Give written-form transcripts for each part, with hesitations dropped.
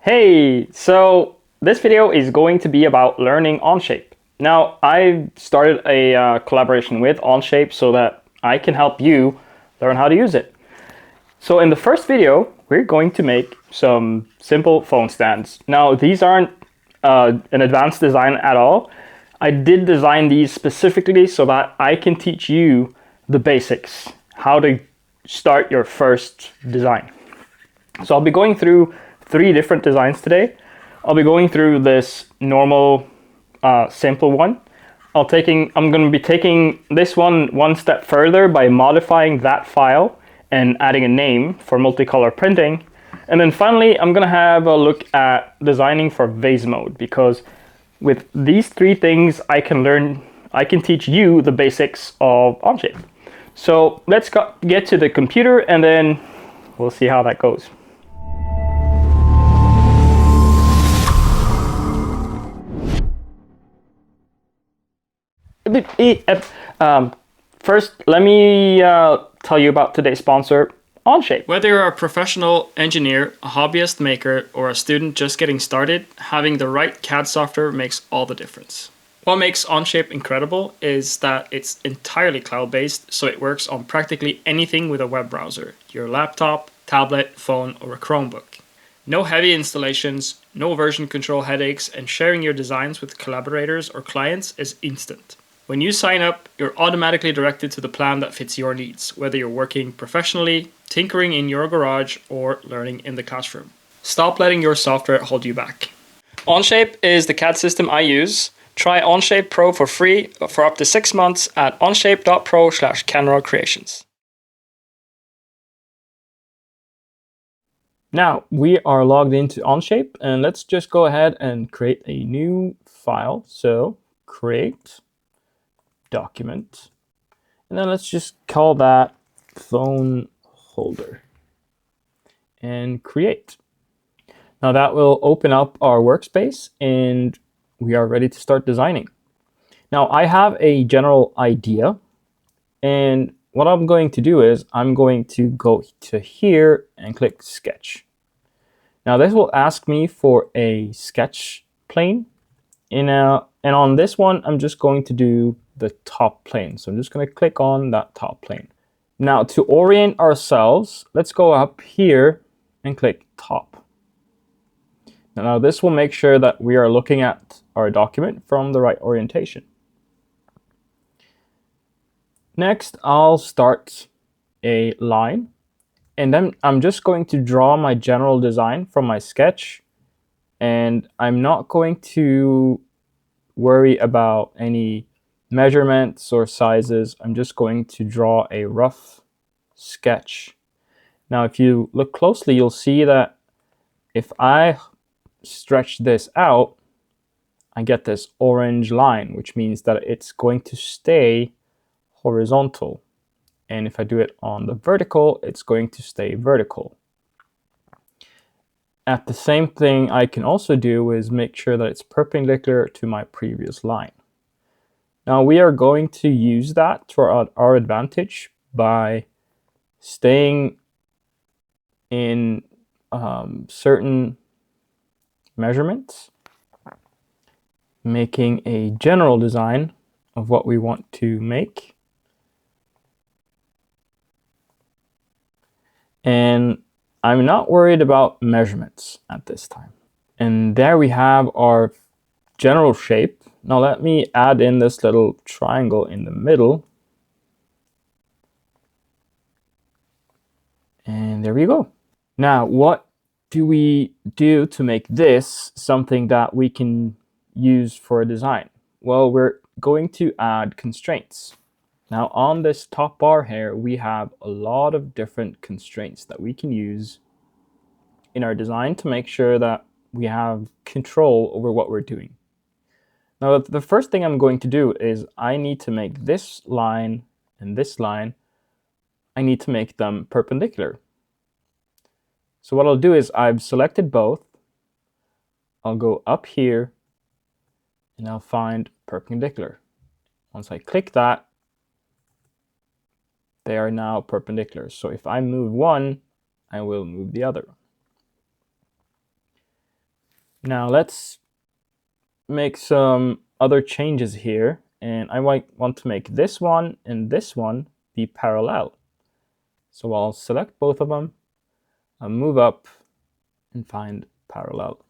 Hey, so this video is going to be about learning Onshape. Now, I started a collaboration with Onshape so that I can help you learn how to use it. So in the first video, we're going to make some simple phone stands. Now, these aren't an advanced design at all. I did design these specifically so that I can teach you the basics, how to start your first design. So I'll be going through 3 different designs today. I'll be going through this normal, simple one. I'm going to be taking this one step further by modifying that file and adding a name for multicolor printing. And then finally, I'm going to have a look at designing for Vase Mode, because with these 3 things, I can teach you the basics of Onshape. So let's get to the computer and then we'll see how that goes. First, let me tell you about today's sponsor, Onshape. Whether you're a professional engineer, a hobbyist maker, or a student just getting started, having the right CAD software makes all the difference. What makes Onshape incredible is that it's entirely cloud-based, so it works on practically anything with a web browser, your laptop, tablet, phone, or a Chromebook. No heavy installations, no version control headaches, and sharing your designs with collaborators or clients is instant. When you sign up, you're automatically directed to the plan that fits your needs, whether you're working professionally, tinkering in your garage, or learning in the classroom. Stop letting your software hold you back. Onshape is the CAD system I use. Try Onshape Pro for free for up to 6 months at onshape.pro/CanRaw-creations. Now we are logged into Onshape, and let's just go ahead and create a new file. So create document, and then let's just call that phone holder and create. Now that will open up our workspace and we are ready to start designing. Now I have a general idea, and what I'm going to do is I'm going to go to here and click sketch. Now this will ask me for a sketch plane, and on this one I'm just going to do the top plane. So I'm just going to click on that top plane. Now to orient ourselves, let's go up here and click top. Now this will make sure that we are looking at our document from the right orientation. Next, I'll start a line, and then I'm just going to draw my general design from my sketch, and I'm not going to worry about any measurements or sizes. I'm just going to draw a rough sketch. Now if you look closely, you'll see that if I stretch this out, I get this orange line, which means that it's going to stay horizontal. And if I do it on the vertical, it's going to stay vertical. At the same thing I can also do is make sure that it's perpendicular to my previous line. Now we are going to use that to our advantage by staying in certain measurements, making a general design of what we want to make, and I'm not worried about measurements at this time. And there we have our general shape. Now let me add in this little triangle in the middle, and there we go. Now what do we do to make this something that we can use for a design? Well, we're going to add constraints. Now on this top bar here, we have a lot of different constraints that we can use in our design to make sure that we have control over what we're doing. Now the first thing I'm going to do is I need to make this line and this line, I need to make them perpendicular. So what I'll do is I've selected both. I'll go up here and I'll find perpendicular. Once I click that, they are now perpendicular. So if I move one, I will move the other. Now let's make some other changes here, and I might want to make this one and this one be parallel. So I'll select both of them, I'll move up and find parallel.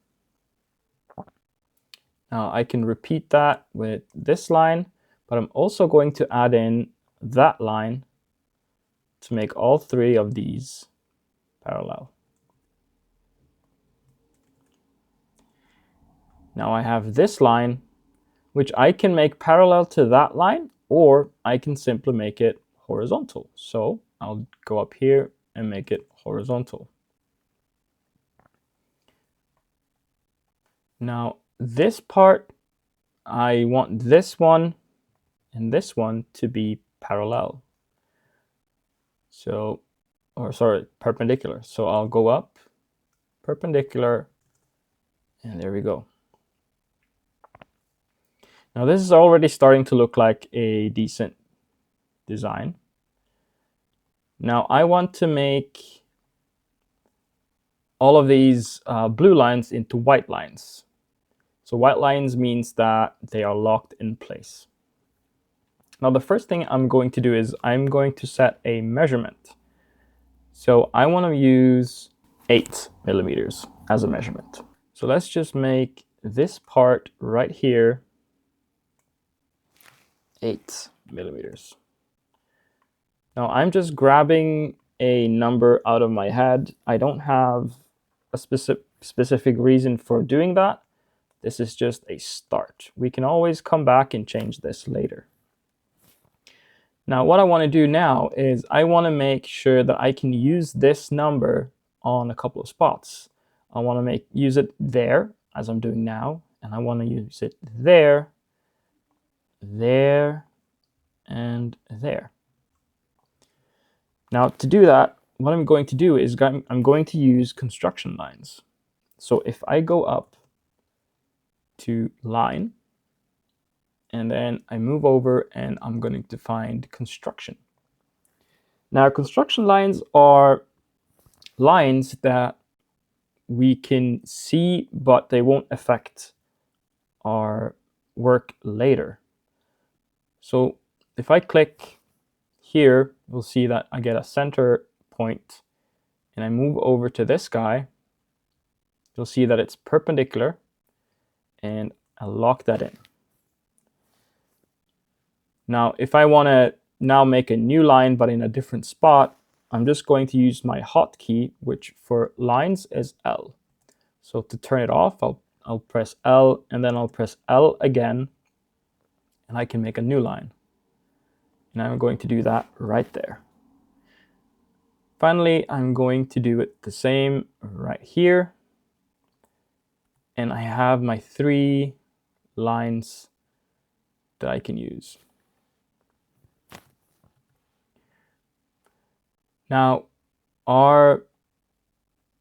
Now I can repeat that with this line, but I'm also going to add in that line to make all three of these parallel. Now I have this line, which I can make parallel to that line, or I can simply make it horizontal. So I'll go up here and make it horizontal. Now this part, I want this one and this one to be parallel. So, or sorry, perpendicular. So I'll go up, perpendicular, and there we go. Now this is already starting to look like a decent design. Now I want to make all of these blue lines into white lines. So white lines means that they are locked in place. Now the first thing I'm going to do is I'm going to set a measurement. So I want to use 8 millimeters as a measurement. So let's just make this part right here 8 millimeters. Now I'm just grabbing a number out of my head. I don't have a specific reason for doing that. This is just a start. We can always come back and change this later. Now what I want to do now is I want to make sure that I can use this number on a couple of spots. I want to use it there, as I'm doing now, and I want to use it there, there, and there. Now to do that, what I'm going to do is I'm going to use construction lines. So if I go up to line, and then I move over and I'm going to find construction. Now construction lines are lines that we can see, but they won't affect our work later. So if I click here, we'll see that I get a center point, and I move over to this guy, you'll see that it's perpendicular, and I'll lock that in. Now, if I want to now make a new line, but in a different spot, I'm just going to use my hotkey, which for lines is L. So to turn it off, I'll press L, and then I'll press L again, and I can make a new line. And I'm going to do that right there. Finally, I'm going to do it the same right here. And I have my 3 lines that I can use. Now,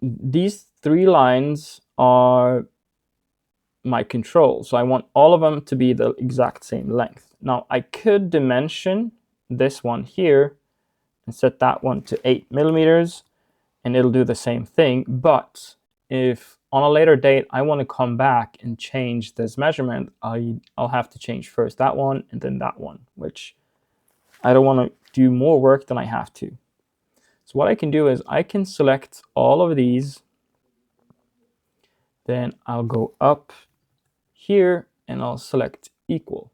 these 3 lines are my control. So I want all of them to be the exact same length. Now, I could dimension this one here and set that one to 8 millimeters, and it'll do the same thing. But if on a later date I want to come back and change this measurement, I'll have to change first that one and then that one, which I don't want to do more work than I have to. So what I can do is I can select all of these, then I'll go up here and I'll select equal.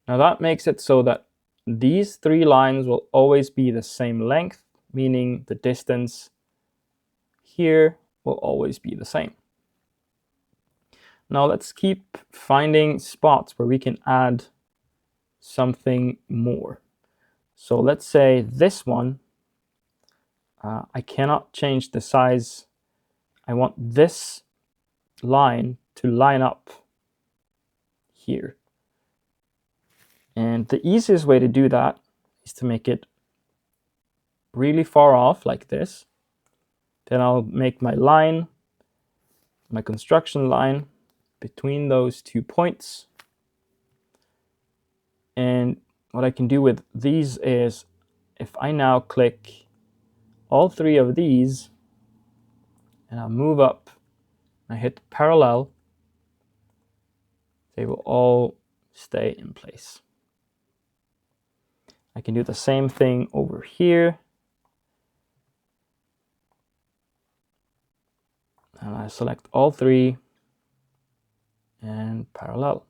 Now that makes it so that these 3 lines will always be the same length, meaning the distance here will always be the same. Now let's keep finding spots where we can add something more. So let's say this one, I cannot change the size. I want this line to line up here. And the easiest way to do that is to make it really far off like this. Then I'll make my line, my construction line between those 2 points. And what I can do with these is if I now click all 3 of these and I'll move up I hit parallel, they will all stay in place. I can do the same thing over here. And I select all three and parallel.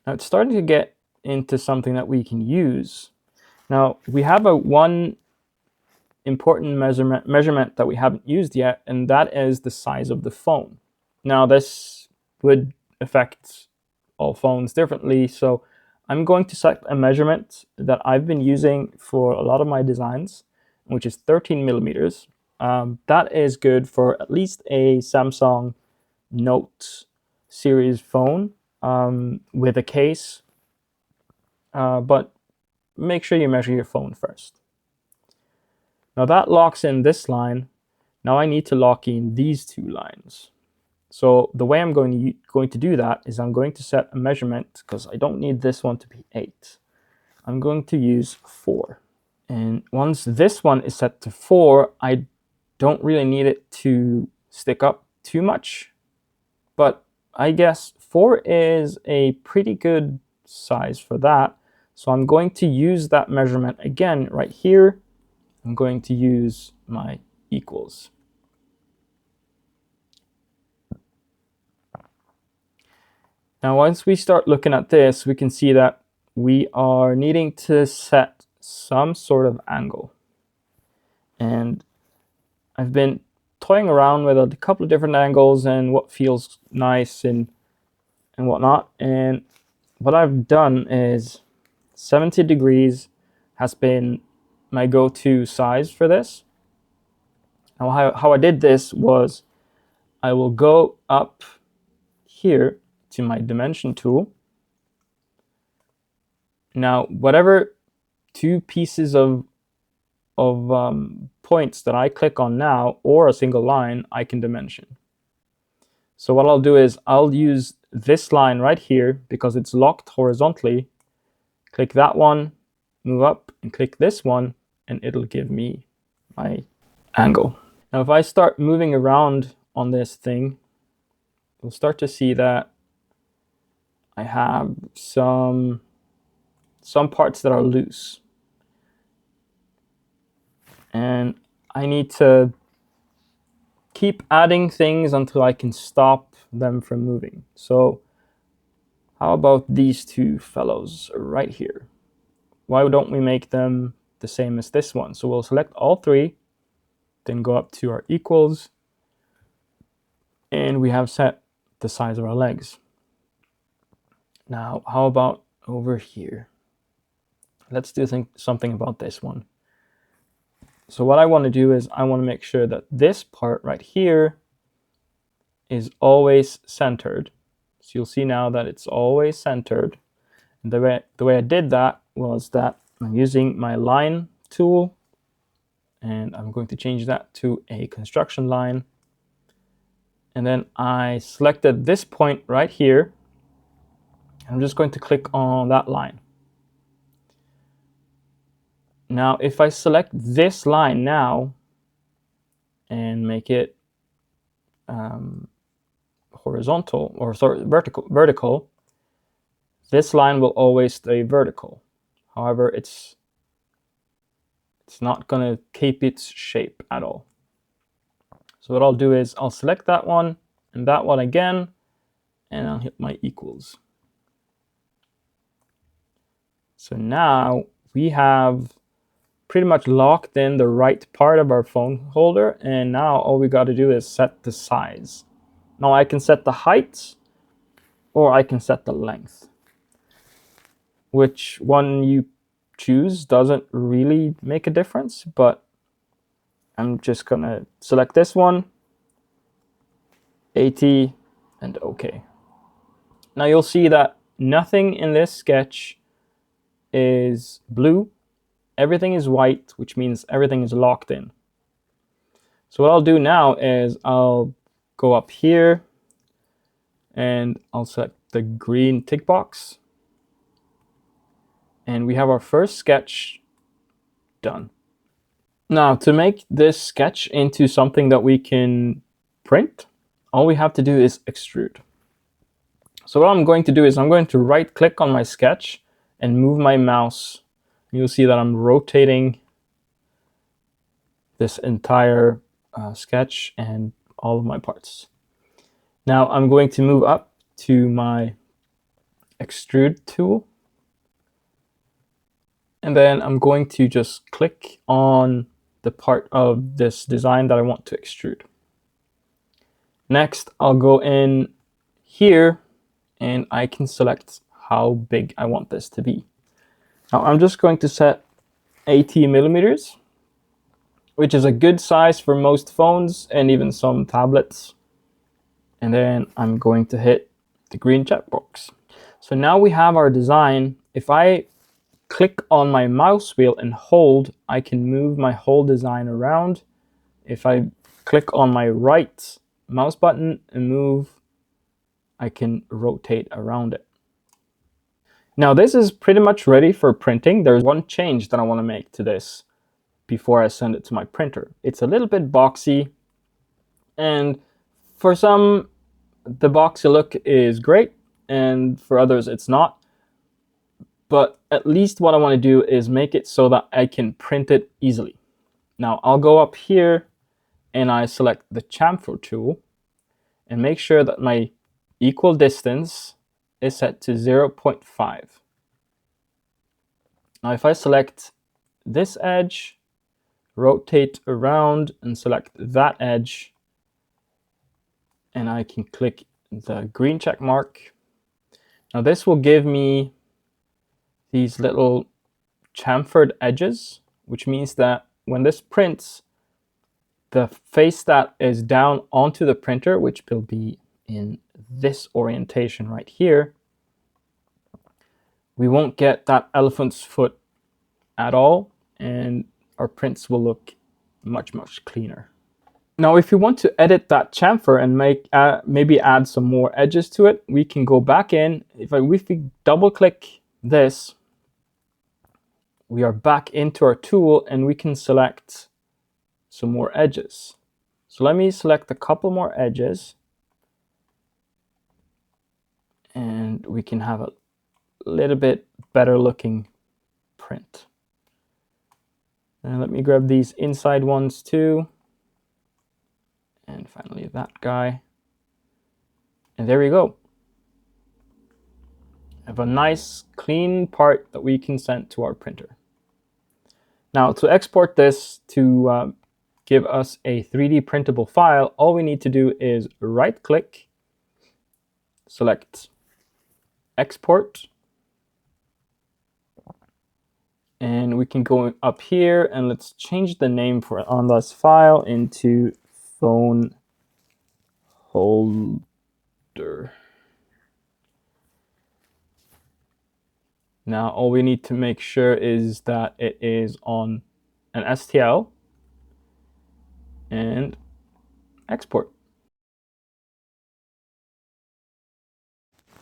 Now it's starting to get into something that we can use. Now we have one important measurement that we haven't used yet, and that is the size of the phone. Now this would affect all phones differently, so I'm going to set a measurement that I've been using for a lot of my designs, which is 13 millimeters. That is good for at least a Samsung Note series phone with a case, but make sure you measure your phone first. Now that locks in this line. Now I need to lock in these two lines. So the way I'm going to do that is I'm going to set a measurement, because I don't need this one to be 8. I'm going to use 4. And once this one is set to 4, I don't really need it to stick up too much. But I guess 4 is a pretty good size for that. So I'm going to use that measurement again right here. I'm going to use my equals. Now, once we start looking at this, we can see that we are needing to set some sort of angle. And I've been toying around with a couple of different angles and what feels nice and whatnot. And what I've done is 70 degrees has been my go-to size for this. Now, how I did this was I will go up here to my dimension tool. Now, whatever two pieces of points that I click on now, or a single line, I can dimension. So what I'll do is I'll use this line right here because it's locked horizontally. Click that one, move up, and click this one, and it'll give me my angle. Now, if I start moving around on this thing, you'll start to see that I have some parts that are loose. And I need to keep adding things until I can stop them from moving. So how about these two fellows right here? Why don't we make them the same as this one? So we'll select all three, then go up to our equals, and we have set the size of our legs. Now, how about over here? Let's do something about this one. So what I want to do is I want to make sure that this part right here is always centered. So you'll see now that it's always centered. And the way I did that was that I'm using my line tool, and I'm going to change that to a construction line. And then I selected this point right here. I'm just going to click on that line. Now, if I select this line now and make it horizontal, or sorry, vertical, this line will always stay vertical. However, it's not going to keep its shape at all. So what I'll do is I'll select that one and that one again, and I'll hit my equals. So now we have pretty much locked in the right part of our phone holder, and now all we got to do is set the size. Now I can set the height, or I can set the length. Which one you choose doesn't really make a difference, but I'm just gonna select this one, 80, and OK. Now you'll see that nothing in this sketch is blue. Everything is white, which means everything is locked in. So what I'll do now is I'll go up here and I'll select the green tick box. And we have our first sketch done. Now, to make this sketch into something that we can print, all we have to do is extrude. So what I'm going to do is I'm going to right click on my sketch and move my mouse. You'll see that I'm rotating this entire sketch and all of my parts. Now I'm going to move up to my extrude tool, and then I'm going to just click on the part of this design that I want to extrude. Next, I'll go in here and I can select how big I want this to be. Now I'm just going to set 80 millimeters, which is a good size for most phones and even some tablets. And then I'm going to hit the green checkbox. So now we have our design. If I click on my mouse wheel and hold, I can move my whole design around. If I click on my right mouse button and move, I can rotate around it. Now this is pretty much ready for printing. There's one change that I want to make to this before I send it to my printer. It's a little bit boxy, and for some, the boxy look is great, and for others it's not. But at least what I want to do is make it so that I can print it easily. Now I'll go up here and I select the chamfer tool and make sure that my equal distance is set to 0.5. Now if I select this edge, rotate around and select that edge, and I can click the green check mark. Now this will give me these little chamfered edges, which means that when this prints, the face that is down onto the printer, which will be in this orientation right here, we won't get that elephant's foot at all, and our prints will look much, much cleaner. Now, if you want to edit that chamfer and maybe add some more edges to it, we can go back in. If we double click this, we are back into our tool and we can select some more edges. So let me select a couple more edges, and we can have a little bit better looking print. And let me grab these inside ones too. And finally that guy. And there we go. I have a nice clean part that we can send to our printer. Now to export this to give us a 3D printable file, all we need to do is right click, select export, and we can go up here and let's change the name on this file into phone holder. Now all we need to make sure is that it is on an STL and export.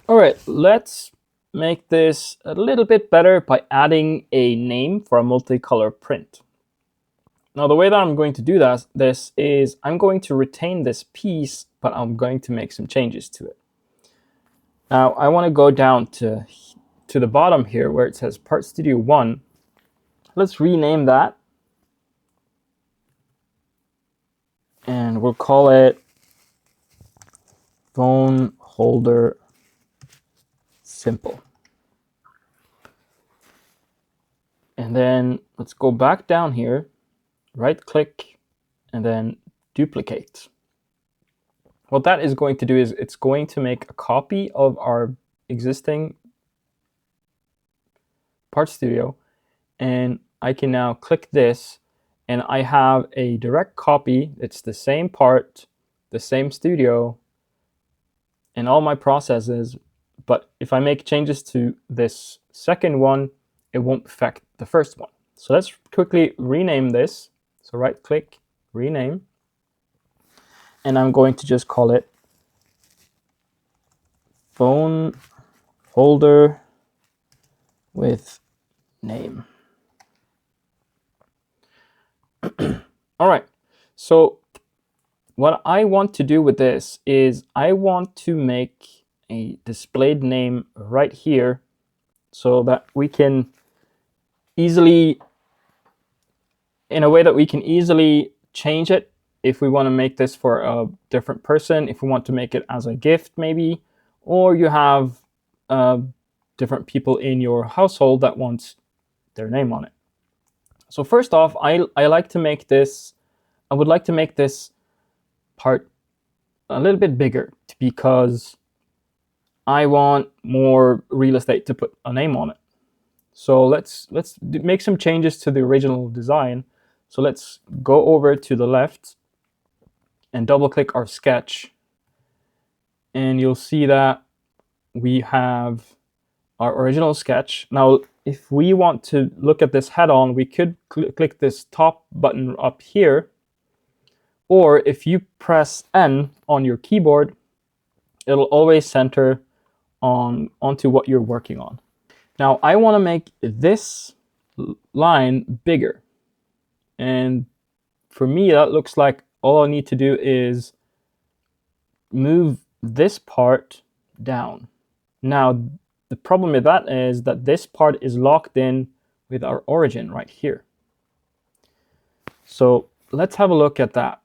All right, let's make this a little bit better by adding a name for a multicolor print. Now the way that I'm going to do this is I'm going to retain this piece, but I'm going to make some changes to it. Now I want to go down to the bottom here where it says Part Studio 1. Let's rename that. And we'll call it phone holder simple. And then let's go back down here, right click, and then duplicate. What that is going to do is it's going to make a copy of our existing Part Studio, and I can now click this and I have a direct copy. It's the same part, the same studio, and all my processes, but if I make changes to this second one, it won't affect the first one. So let's quickly rename this. So right click, rename, and I'm going to just call it phone holder with name. All right, so what I want to do with this is I want to make a displayed name right here so that we can easily, in a way that we can easily change it if we want to make this for a different person, if we want to make it as a gift maybe, or you have different people in your household that want their name on it. So first off, I like to make this, I would like to make this part a little bit bigger because I want more real estate to put a name on it. So let's make some changes to the original design. So let's go over to the left and double click our sketch. And you'll see that we have our original sketch. Now, if we want to look at this head on, we could click this top button up here. Or if you press N on your keyboard, it'll always center onto what you're working on. Now, I want to make this line bigger. And for me, that looks like all I need to do is move this part down. Now, the problem with that is that this part is locked in with our origin right here. So let's have a look at that.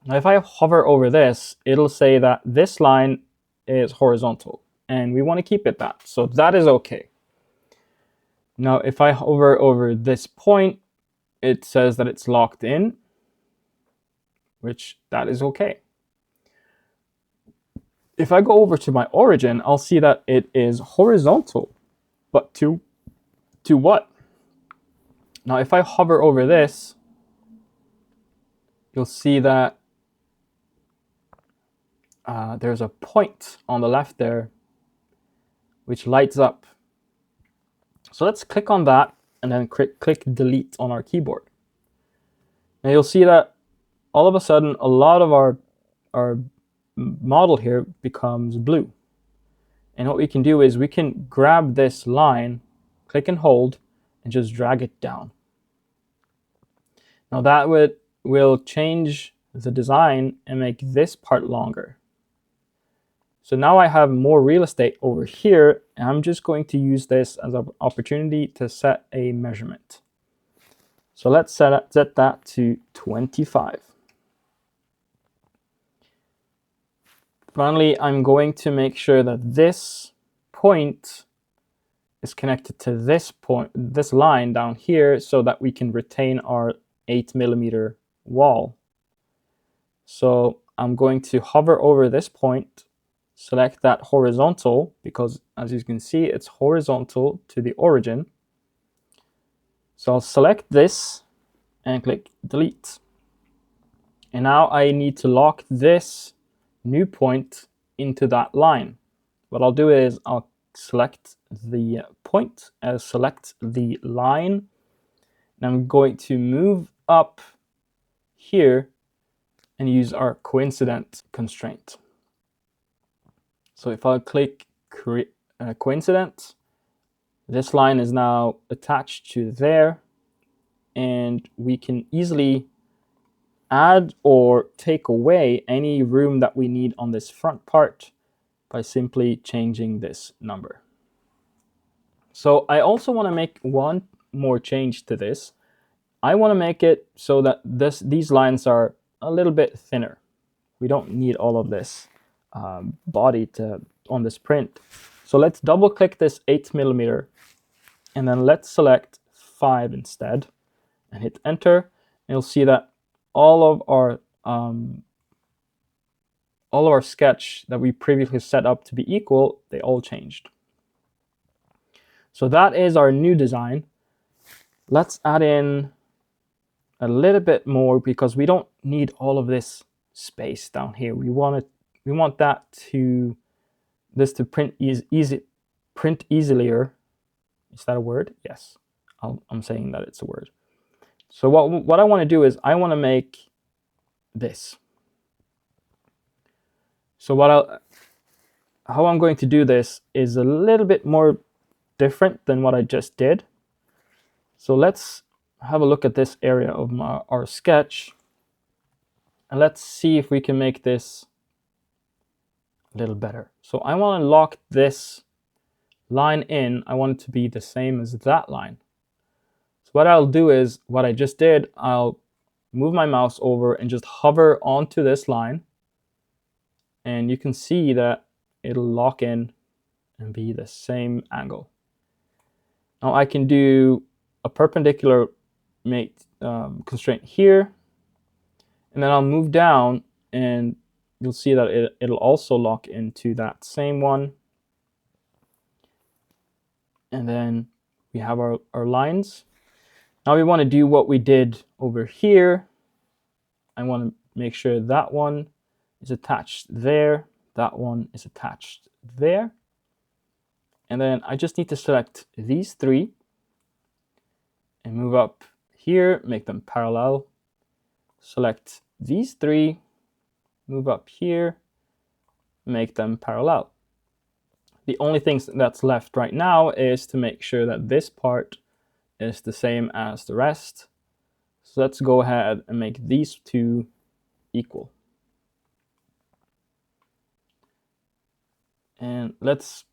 Now, if I hover over this, it'll say that this line is horizontal, and we want to keep it that. So that is okay. Now, if I hover over this point, it says that it's locked in, which that is okay. If I go over to my origin, I'll see that it is horizontal, but to what? Now, if I hover over this, you'll see that there's a point on the left there, which lights up. So let's click on that and then click delete on our keyboard. And you'll see that all of a sudden, a lot of our model here becomes blue. And what we can do is we can grab this line, click and hold, and just drag it down. Now that will change the design and make this part longer. So now I have more real estate over here, and I'm just going to use this as an opportunity to set a measurement. So let's set that to 25. Finally, I'm going to make sure that this point is connected to this point, this line down here, so that we can retain our 8mm wall. So I'm going to hover over this point, select that horizontal, because as you can see, it's horizontal to the origin. So I'll select this and click delete. And now I need to lock this new point into that line. What I'll do is I'll select the point, select the line, and I'm going to move up here and use our coincident constraint. So if I click coincident, this line is now attached to there, and we can easily add or take away any room that we need on this front part by simply changing this number. So I also want to make one more change to this. I want to make it so that these lines are a little bit thinner. We don't need all of this body on this print. So let's double click this 8mm, and then let's select 5 instead and hit enter. And you'll see that all of our sketch that we previously set up to be equal, they all changed. So that is our new design. Let's add in a little bit more because we don't need all of this space down here. We want this to print easier. Is that a word? Yes, I'm saying that it's a word. So what I want to do is I want to make this. So how I'm going to do this is a little bit more different than what I just did. So let's have a look at this area of our sketch. And let's see if we can make this a little better. So I want to lock this line in. I want it to be the same as that line. So what I'll do is, what I just did, I'll move my mouse over and just hover onto this line. And you can see that it'll lock in and be the same angle. Now I can do a perpendicular constraint here. And then I'll move down and you'll see that it'll also lock into that same one. And then we have our lines. Now we want to do what we did over here. I want to make sure that one is attached there. That one is attached there. And then I just need to select these three and move up here, make them parallel. Select these three, move up here, make them parallel. The only thing that's left right now is to make sure that this part is the same as the rest. So let's go ahead and make these two equal. And let's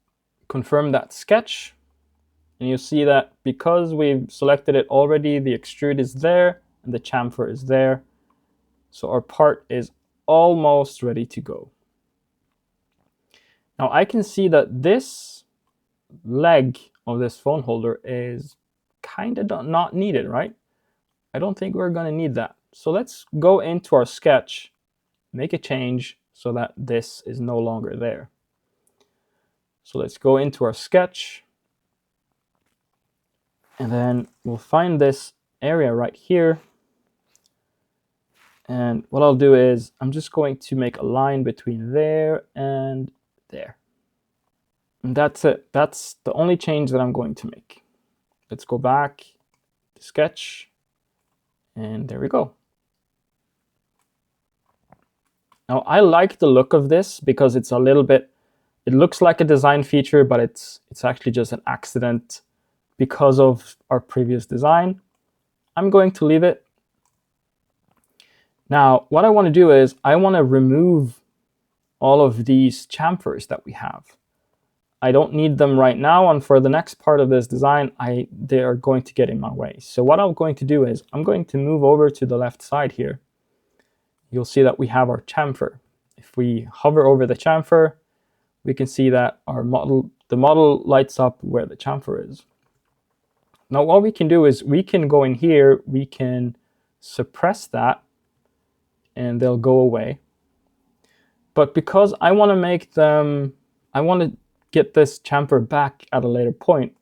confirm that sketch. And you'll see that because we've selected it already, the extrude is there and the chamfer is there. So our part is almost ready to go. Now I can see that this leg of this phone holder is kind of not needed, right? I don't think we're going to need that. So let's go into our sketch, make a change so that this is no longer there. So let's go into our sketch. And then we'll find this area right here. And what I'll do is I'm just going to make a line between there and there. And that's it. That's the only change that I'm going to make. Let's go back to sketch. And there we go. Now I like the look of this because it's a little bit, it looks like a design feature, but it's actually just an accident because of our previous design. I'm going to leave it. Now, what I want to do is I want to remove all of these chamfers that we have. I don't need them right now, and for the next part of this design, they are going to get in my way. So what I'm going to do is I'm going to move over to the left side here. You'll see that we have our chamfer. If we hover over the chamfer, we can see that the model lights up where the chamfer is. Now what we can do is we can go in here, we can suppress that, and they'll go away. But because I want to make them, I want to get this chamfer back at a later point,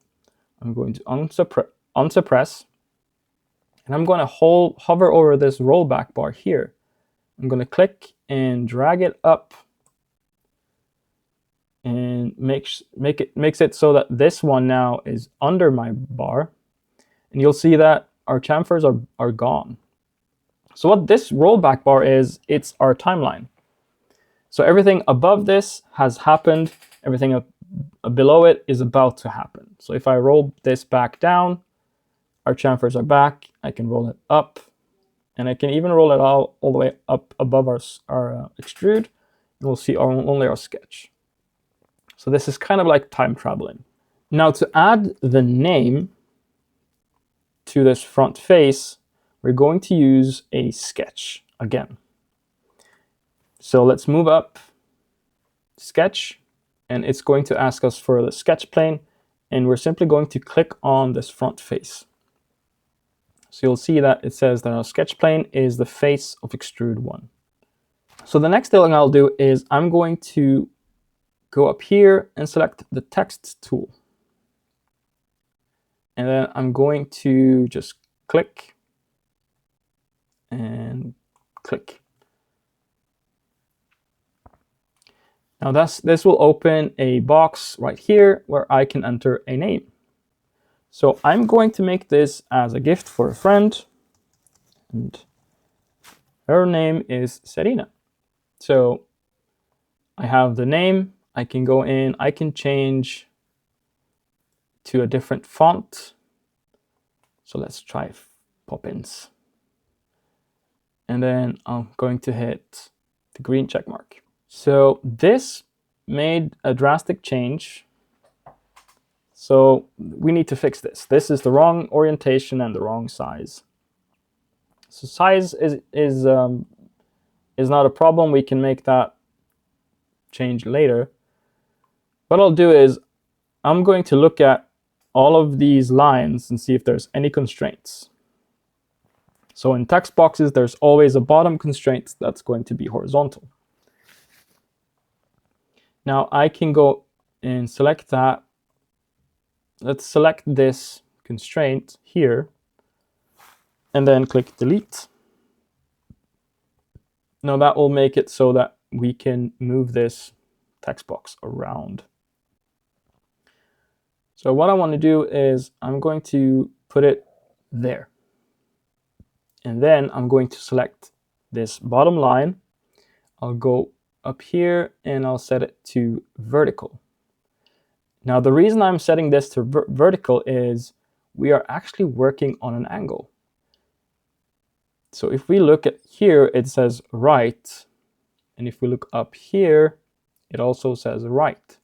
I'm going to unsuppress, and I'm going to hover over this rollback bar here. I'm going to click and drag it up and makes it so that this one now is under my bar, and you'll see that our chamfers are gone. So what this rollback bar is, it's our timeline. So everything above this has happened, everything below it is about to happen. So if I roll this back down, our chamfers are back. I can roll it up, and I can even roll it all the way up above our extrude, and we'll see only our sketch. So this is kind of like time traveling. Now to add the name to this front face, we're going to use a sketch again. So let's move up, sketch, and it's going to ask us for the sketch plane, and we're simply going to click on this front face. So you'll see that it says that our sketch plane is the face of extrude 1. So the next thing I'll do is I'm going to go up here and select the text tool. And then I'm going to just click and click. Now this will open a box right here where I can enter a name. So I'm going to make this as a gift for a friend, and her name is Serena. So I have the name, I can go in, I can change to a different font. So let's try Poppins. and then I'm going to hit the green check mark. So this made a drastic change. So we need to fix this. This is the wrong orientation and the wrong size. So size is not a problem. We can make that change later. What I'll do is I'm going to look at all of these lines and see if there's any constraints. So in text boxes, there's always a bottom constraint that's going to be horizontal. Now I can go and select that. Let's select this constraint here and then click delete. Now that will make it so that we can move this text box around. So what I want to do is I'm going to put it there. And then I'm going to select this bottom line. I'll go up here and I'll set it to vertical. Now the reason I'm setting this to vertical is we are actually working on an angle. So if we look at here, it says right. And if we look up here, it also says right.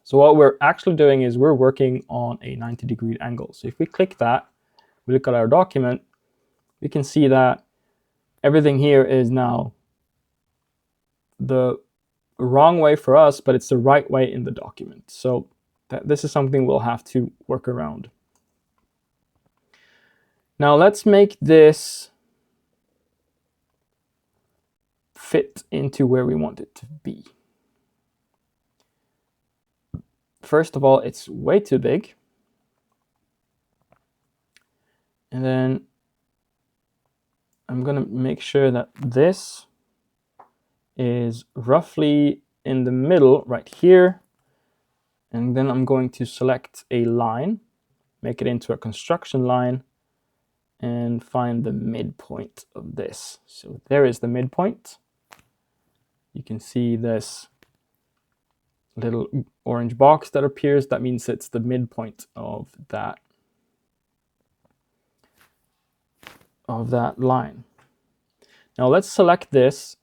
So what we're actually doing is we're working on a 90-degree angle. So if we click that, we look at our document, we can see that everything here is now the wrong way for us, but it's the right way in the document. So this is something we'll have to work around. Now let's make this fit into where we want it to be. First of all, it's way too big. And then I'm going to make sure that this is roughly in the middle right here. And then I'm going to select a line, make it into a construction line, and find the midpoint of this. So there is the midpoint. You can see this little orange box that appears. That means it's the midpoint of that line. Now let's select this,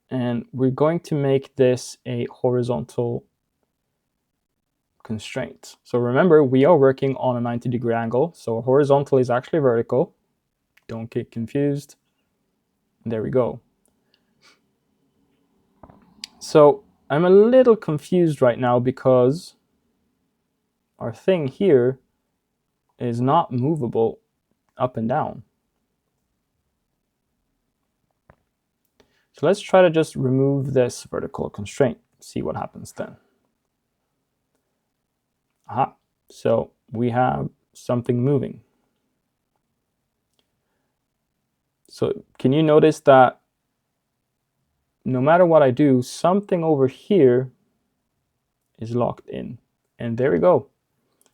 and we're going to make this a horizontal constraint. So remember, we are working on a 90-degree angle, so horizontal is actually vertical. Don't get confused. There we go. So I'm a little confused right now because our thing here is not movable up and down. So let's try to just remove this vertical constraint, see what happens then. Aha, so we have something moving. So can you notice that no matter what I do, something over here is locked in. And there we go.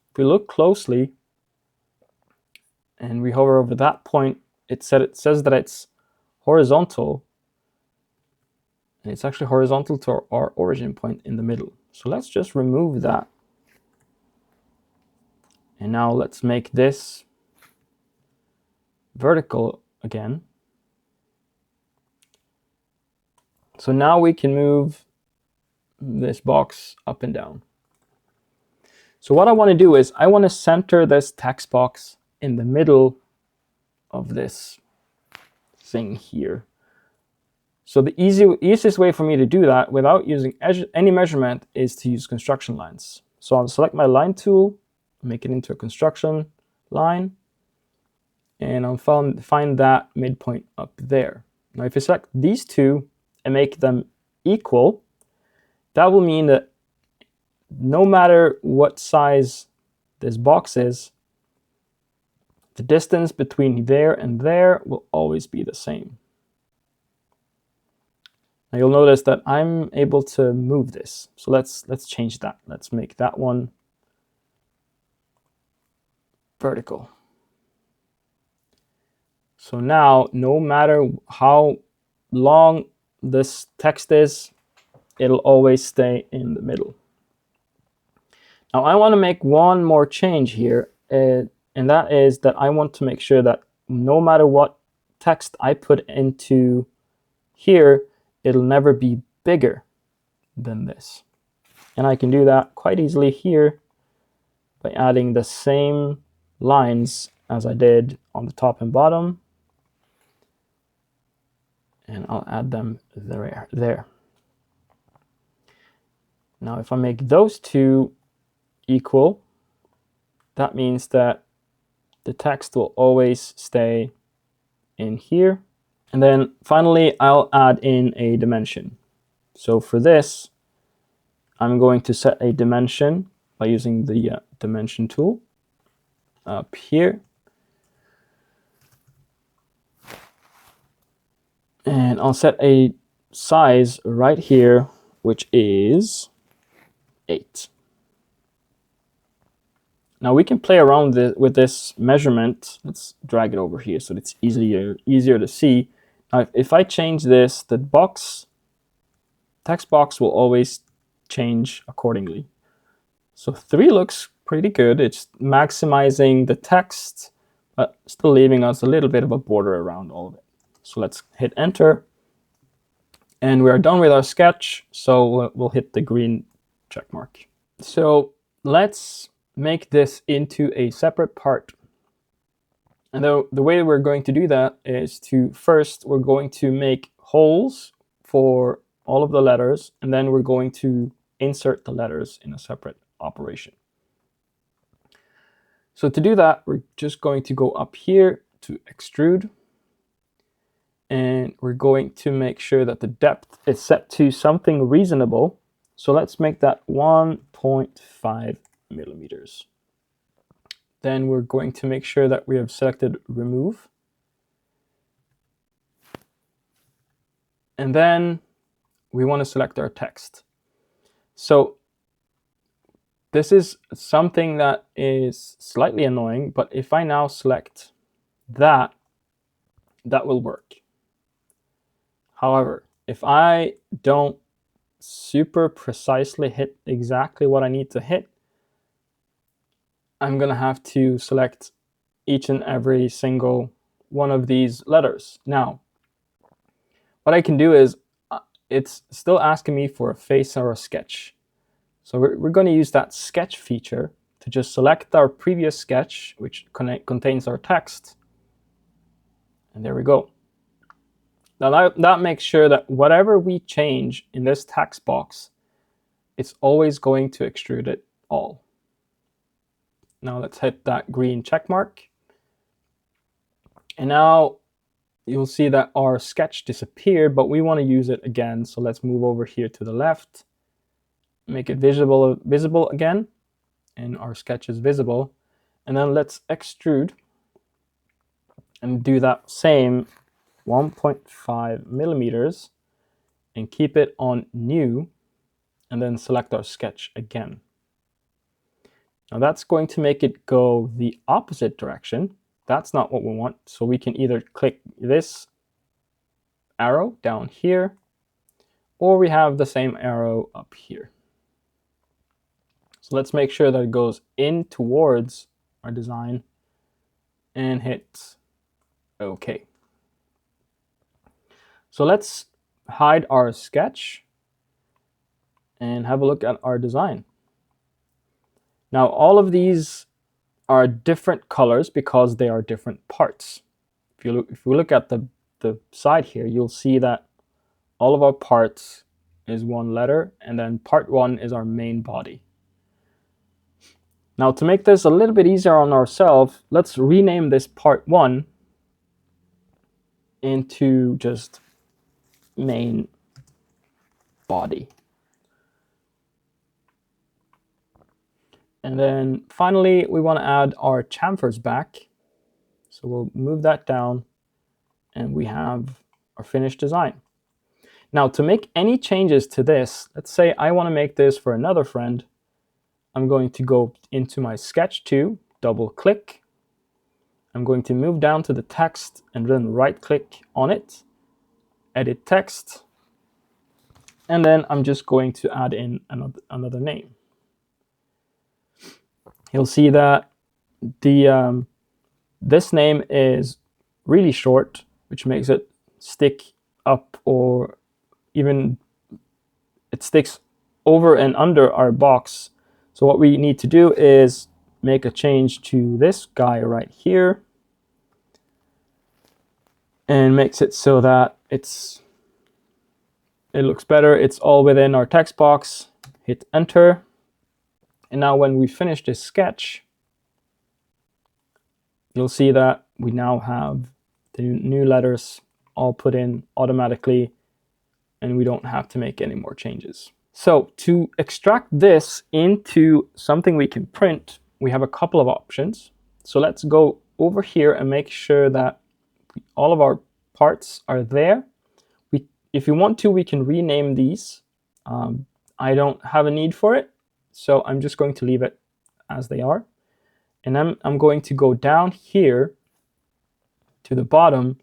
If we look closely and we hover over that point, it says that it's horizontal. And it's actually horizontal to our origin point in the middle. So let's just remove that. And now let's make this vertical again. So now we can move this box up and down. So what I want to do is I want to center this text box in the middle of this thing here. So the easiest way for me to do that without using any measurement is to use construction lines. So I'll select my line tool, make it into a construction line, and I'll find that midpoint up there. Now if I select these two and make them equal, that will mean that no matter what size this box is, the distance between there and there will always be the same. Now you'll notice that I'm able to move this. So let's change that. Let's make that one vertical. So now, no matter how long this text is, it'll always stay in the middle. Now I want to make one more change here, and that is that I want to make sure that no matter what text I put into here, it'll never be bigger than this. And I can do that quite easily here by adding the same lines as I did on the top and bottom. And I'll add them there. Now, if I make those two equal, that means that the text will always stay in here. And then finally, I'll add in a dimension. So for this, I'm going to set a dimension by using the dimension tool up here. And I'll set a size right here, which is 8. Now we can play around with this measurement. Let's drag it over here so it's easier to see. Now, if I change this, the text box will always change accordingly. So 3 looks pretty good. It's maximizing the text, but still leaving us a little bit of a border around all of it. So let's hit enter. And we are done with our sketch. So we'll hit the green check mark. So let's make this into a separate part. And the way we're going to do that is first we're going to make holes for all of the letters, and then we're going to insert the letters in a separate operation. So to do that, we're just going to go up here to extrude, and we're going to make sure that the depth is set to something reasonable. So let's make that 1.5 millimeters. Then we're going to make sure that we have selected remove. And then we want to select our text. So this is something that is slightly annoying, but if I now select that, that will work. However, if I don't super precisely hit exactly what I need to hit, I'm going to have to select each and every single one of these letters. Now, what I can do is, it's still asking me for a face or a sketch. So we're going to use that sketch feature to just select our previous sketch, which contains our text. And there we go. Now that makes sure that whatever we change in this text box, it's always going to extrude it all. Now let's hit that green check mark. And now you'll see that our sketch disappeared, but we want to use it again. So let's move over here to the left, make it visible again, and our sketch is visible. And then let's extrude and do that same 1.5 millimeters and keep it on new, and then select our sketch again. Now that's going to make it go the opposite direction. That's not what we want. So we can either click this arrow down here, or we have the same arrow up here. So let's make sure that it goes in towards our design and hit OK. So let's hide our sketch and have a look at our design. Now all of these are different colors because they are different parts. If we look at the side here, you'll see that all of our parts is one letter, and then part 1 is our main body. Now to make this a little bit easier on ourselves, let's rename this part 1 into just main body. And then finally, we want to add our chamfers back. So we'll move that down, and we have our finished design. Now to make any changes to this, let's say I want to make this for another friend. I'm going to go into my sketch 2, double click. I'm going to move down to the text and then right click on it, edit text. And then I'm just going to add in another name. You'll see that this name is really short, which makes it stick up, or even it sticks over and under our box. So what we need to do is make a change to this guy right here, and makes it so that it looks better. It's all within our text box. Hit enter. And now when we finish this sketch, you'll see that we now have the new letters all put in automatically, and we don't have to make any more changes. So to extract this into something we can print, we have a couple of options. So let's go over here and make sure that all of our parts are there. If you want to, we can rename these. I don't have a need for it, so I'm just going to leave it as they are. And I'm going to go down here to the bottom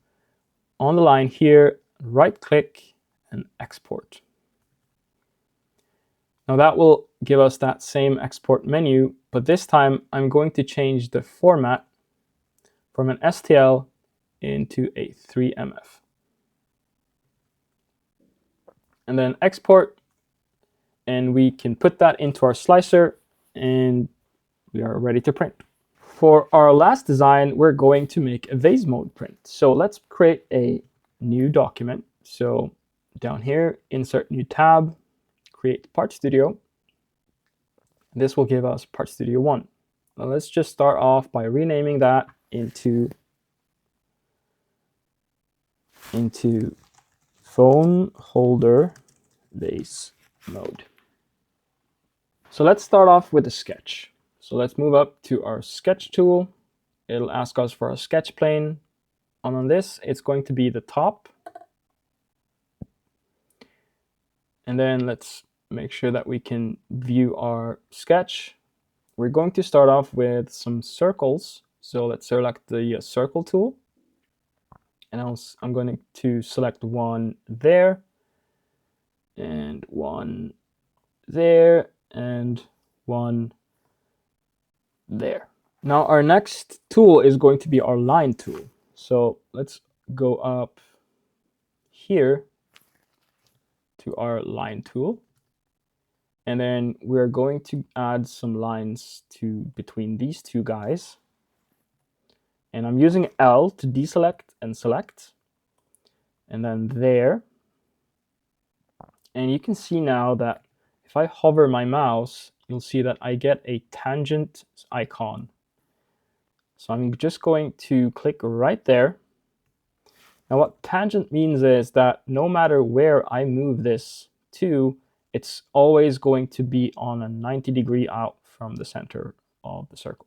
on the line here, right click and export. Now that will give us that same export menu, but this time I'm going to change the format from an STL into a 3MF. And then export, and we can put that into our slicer, and we are ready to print. For our last design, we're going to make a vase mode print. So let's create a new document. So down here, insert new tab, create Part Studio. This will give us Part Studio 1. Now let's just start off by renaming that into phone holder vase mode. So let's start off with a sketch. So let's move up to our sketch tool. It'll ask us for a sketch plane. And on this, it's going to be the top. And then let's make sure that we can view our sketch. We're going to start off with some circles. So let's select the circle tool. And I'm going to select one there, and one there, and one there. Now our next tool is going to be our line tool. So let's go up here to our line tool. And then we're going to add some lines between these two guys. And I'm using L to deselect and select. And then there. And you can see now that if I hover my mouse, you'll see that I get a tangent icon. So I'm just going to click right there. Now what tangent means is that no matter where I move this to, it's always going to be on a 90-degree out from the center of the circle.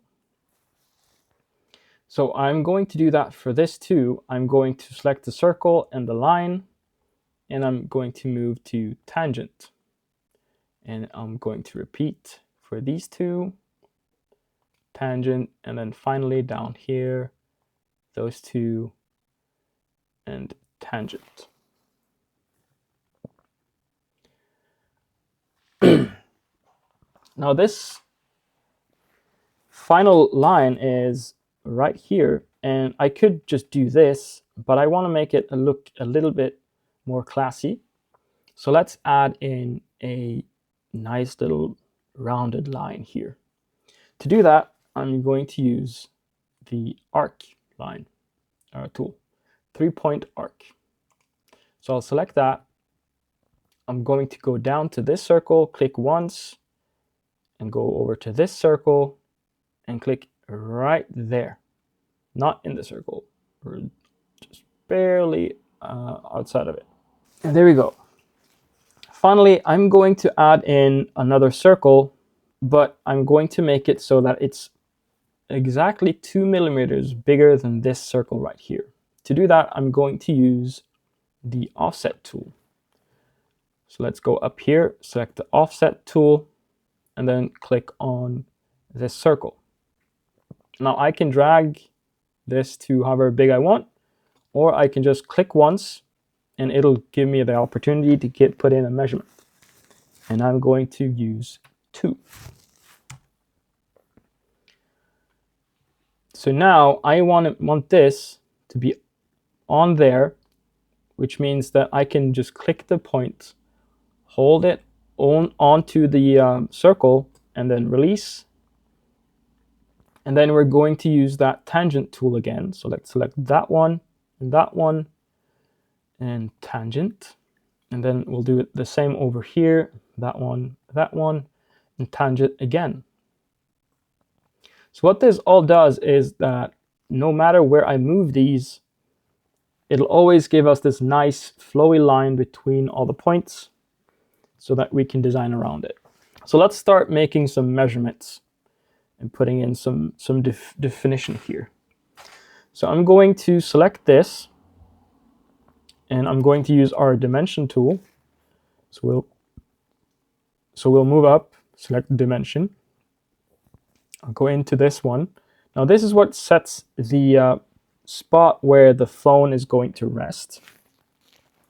So I'm going to do that for this too. I'm going to select the circle and the line, and I'm going to move to tangent. And I'm going to repeat for these two, tangent, and then finally down here, those two, and tangent. Now this final line is right here, and I could just do this, but I want to make it look a little bit more classy. So let's add in a nice little rounded line here. To do that, I'm going to use the arc line tool, 3-point arc. So I'll select that. I'm going to go down to this circle, click once, and go over to this circle and click right there. Not in the circle, or just barely outside of it. And there we go. Finally, I'm going to add in another circle, but I'm going to make it so that it's exactly 2 millimeters bigger than this circle right here. To do that, I'm going to use the offset tool. So let's go up here, select the offset tool, and then click on this circle. Now I can drag this to however big I want, or I can just click once and it'll give me the opportunity to put in a measurement. And I'm going to use 2. So now I want this to be on there, which means that I can just click the point, hold it onto the circle, and then release. And then we're going to use that tangent tool again. So let's select that one, and tangent. And then we'll do it the same over here, that one, and tangent again. So what this all does is that no matter where I move these, it'll always give us this nice flowy line between all the points so that we can design around it. So let's start making some measurements and putting in some definition here. So I'm going to select this, and I'm going to use our dimension tool. So we'll move up, select dimension. I'll go into this one. Now this is what sets the spot where the phone is going to rest.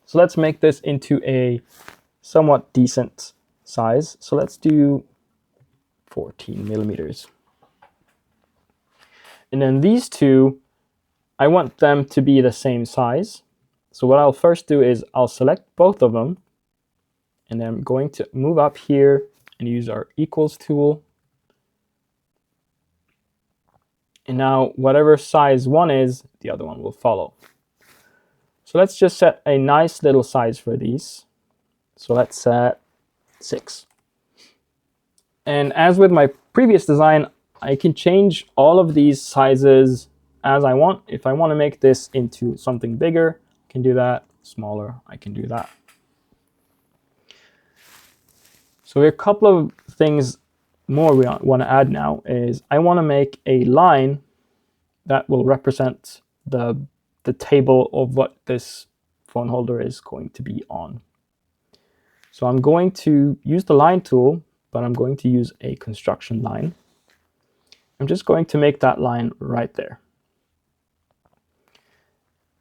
So let's make this into a somewhat decent size. So let's do 14 millimeters. And then these two, I want them to be the same size. So what I'll first do is I'll select both of them, and then I'm going to move up here and use our equals tool. And now whatever size one is, the other one will follow. So let's just set a nice little size for these. So let's set 6. And as with my previous design, I can change all of these sizes as I want. If I want to make this into something bigger, I can do that. Smaller, I can do that. So a couple of things more we want to add now is I want to make a line that will represent the table of what this phone holder is going to be on. So I'm going to use the line tool, but I'm going to use a construction line. I'm just going to make that line right there.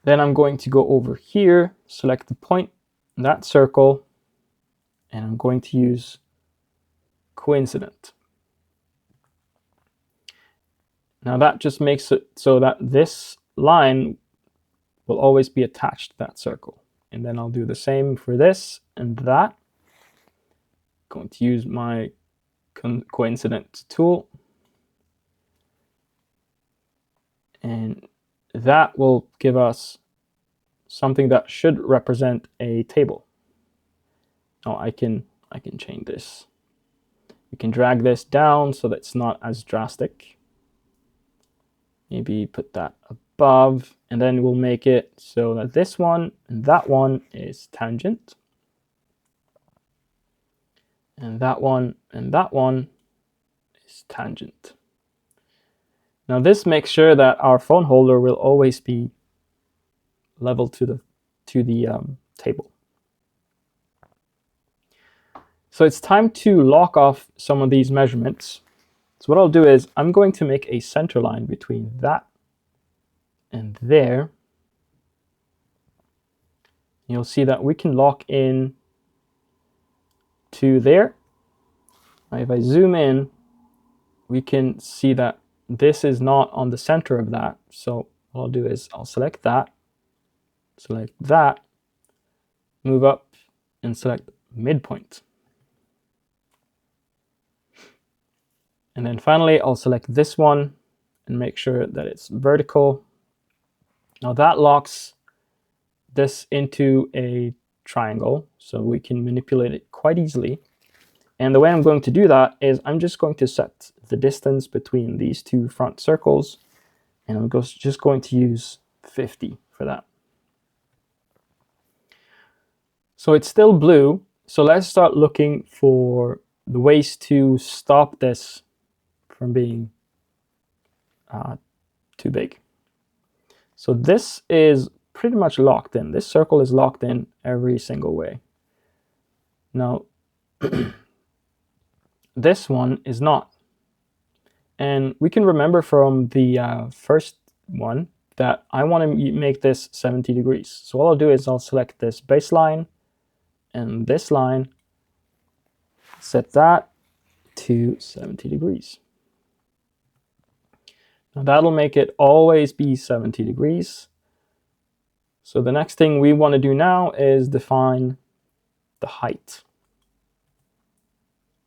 Then I'm going to go over here, select the point in that circle, and I'm going to use coincident. Now that just makes it so that this line will always be attached to that circle. And then I'll do the same for this and that. Going to use my coincident tool. And that will give us something that should represent a table. Now I can change this. We can drag this down so that it's not as drastic. Maybe put that above, and then we'll make it so that this one and that one is tangent. And that one is tangent. Now this makes sure that our phone holder will always be level to the table. So it's time to lock off some of these measurements. So what I'll do is I'm going to make a center line between that and there. You'll see that we can lock in to there. Now if I zoom in, we can see that this is not on the center of that. So what I'll do is I'll select that, move up and select midpoint. And then finally, I'll select this one and make sure that it's vertical. Now that locks this into a triangle, so we can manipulate it quite easily. And the way I'm going to do that is I'm just going to set the distance between these two front circles, and I'm just going to use 50 for that. So it's still blue, so let's start looking for the ways to stop this from being too big. So this is pretty much locked in. This circle is locked in every single way. Now, this one is not. And we can remember from the first one that I want to make this 70 degrees. So all I'll do is I'll select this baseline and this line, set that to 70 degrees. Now that'll make it always be 70 degrees. So the next thing we want to do now is define the height.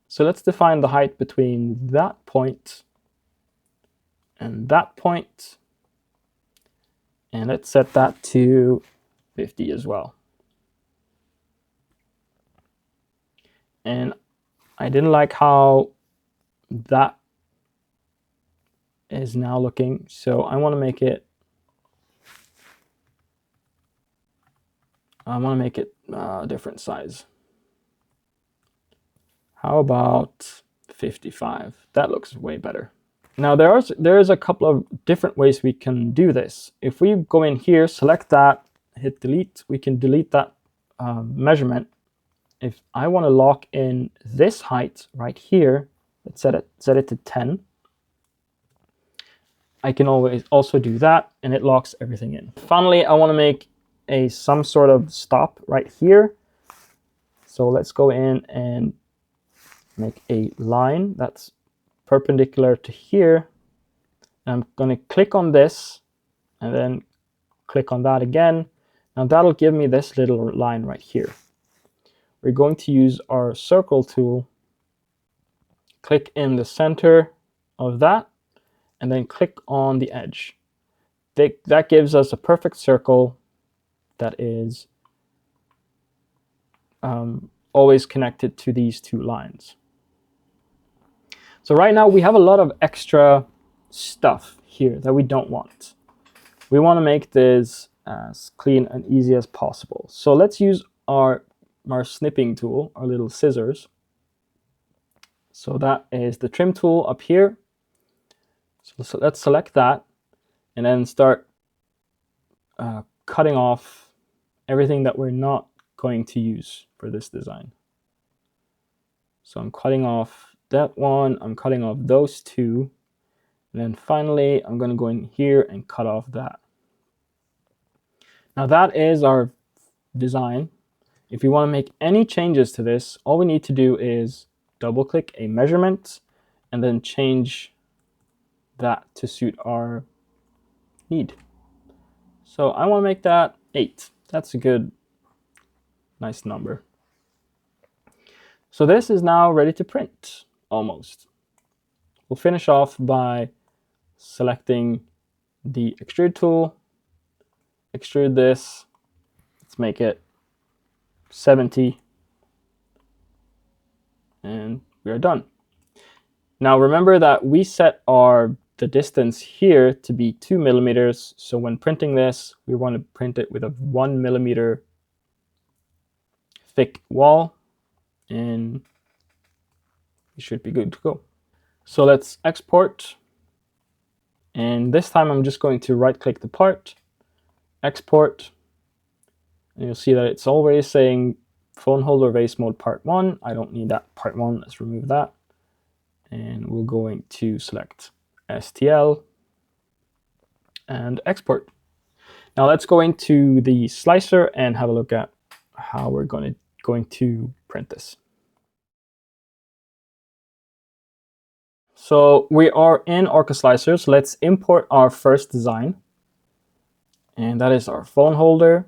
So let's define the height between that point and that point. And let's set that to 50 as well. And I didn't like how that is now looking, so I want to make it a different size. How about 55? That looks way better. Now there's a couple of different ways we can do this. If we go in here, select that, hit delete, we can delete that measurement. If I want to lock in this height right here, let's set it to 10. I can always also do that, and it locks everything in. Finally, I want to make some sort of stop right here. So let's go in and make a line that's perpendicular to here. I'm going to click on this and then click on that again. Now that'll give me this little line right here. We're going to use our circle tool, click in the center of that, and then click on the edge. That gives us a perfect circle that is always connected to these two lines. So right now we have a lot of extra stuff here that we don't want. We want to make this as clean and easy as possible. So let's use our snipping tool, our little scissors. So that is the trim tool up here. So let's select that and then start cutting off everything that we're not going to use for this design. So I'm cutting off that one, I'm cutting off those two, and then finally I'm going to go in here and cut off that. Now that is our design. If you want to make any changes to this, all we need to do is double click a measurement and then change that to suit our need. So I want to make that 8. That's a good, nice number. So this is now ready to print, almost. We'll finish off by selecting the extrude tool, extrude this, let's make it 70, and we are done. Now remember that we set the distance here to be 2 millimeters, so when printing this, we want to print it with a 1 millimeter thick wall, and we should be good to go. So let's export, and this time I'm just going to right click the part, export, and you'll see that it's always saying phone holder vase mode part 1. I don't need that part 1, let's remove that. And we're going to select STL and export. Now let's go into the slicer and have a look at how we're going to print this. So we are in Orca Slicers. Let's import our first design, and that is our phone holder,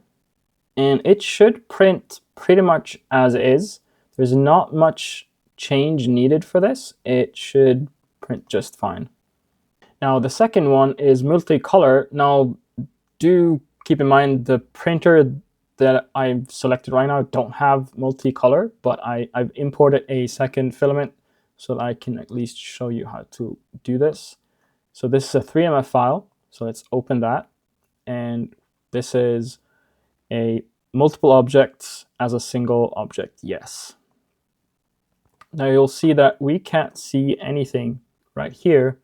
and it should print pretty much as is. There's not much change needed for this. It should print just fine. Now the second one is multicolor. Now do keep in mind the printer that I've selected right now don't have multicolor, but I've imported a second filament so that I can at least show you how to do this. So this is a 3MF file, so let's open that, and this is a multiple objects as a single object, yes. Now you'll see that we can't see anything right here.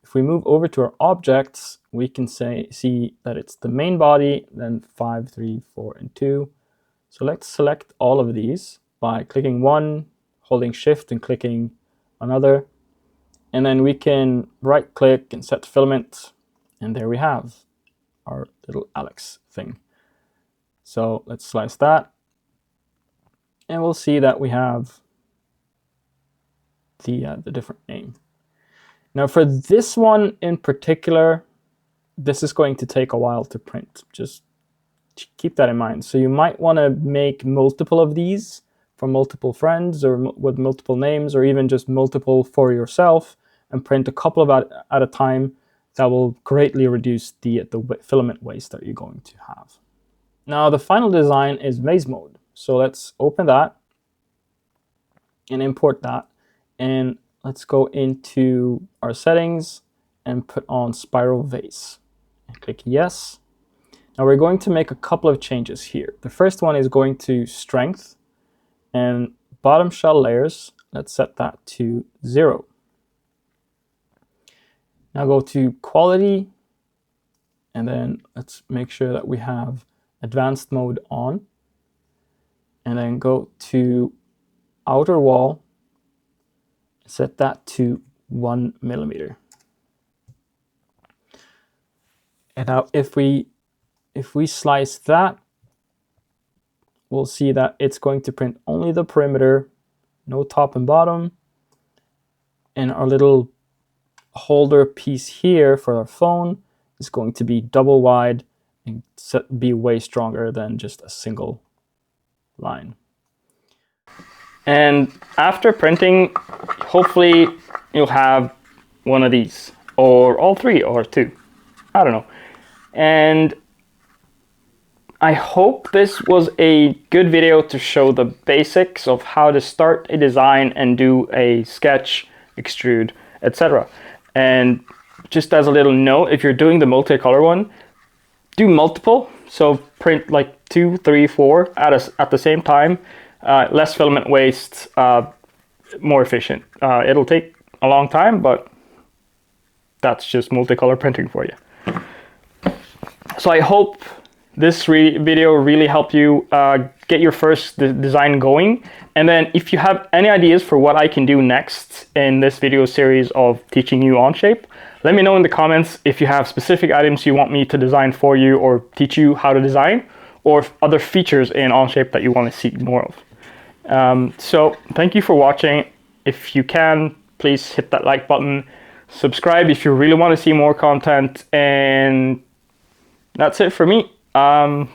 If we move over to our objects, we can see that it's the main body, then 5, 3, 4, and 2. So let's select all of these by clicking one, holding shift and clicking another. And then we can right click and set filament. And there we have our little Alex thing. So let's slice that. And we'll see that we have the different name. Now for this one in particular, this is going to take a while to print. Just keep that in mind. So you might want to make multiple of these for multiple friends or with multiple names, or even just multiple for yourself, and print a couple of at a time. That will greatly reduce the filament waste that you're going to have. Now the final design is Vase Mode. So let's open that and import that, and let's go into our settings and put on Spiral Vase and click yes. Now we're going to make a couple of changes here. The first one is going to strength, and bottom shell layers, let's set that to 0. Now go to quality, and then let's make sure that we have advanced mode on, and then go to outer wall, set that to 1 millimeter. And now if we slice that, we'll see that it's going to print only the perimeter, no top and bottom, and our little holder piece here for our phone is going to be double wide and be way stronger than just a single line. And after printing, hopefully you'll have one of these, or all 3, or 2, I don't know. And I hope this was a good video to show the basics of how to start a design and do a sketch, extrude, etc. And just as a little note, if you're doing the multicolor one, do multiple. So print like 2, 3, 4 at the same time. Less filament waste, more efficient. It'll take a long time, but that's just multicolor printing for you. So I hope this video really helped you get your first design going. And then if you have any ideas for what I can do next in this video series of teaching you Onshape, let me know in the comments if you have specific items you want me to design for you or teach you how to design, or other features in Onshape that you want to see more of. So thank you for watching. If you can, please hit that like button, subscribe if you really want to see more content, and that's it for me. Bye.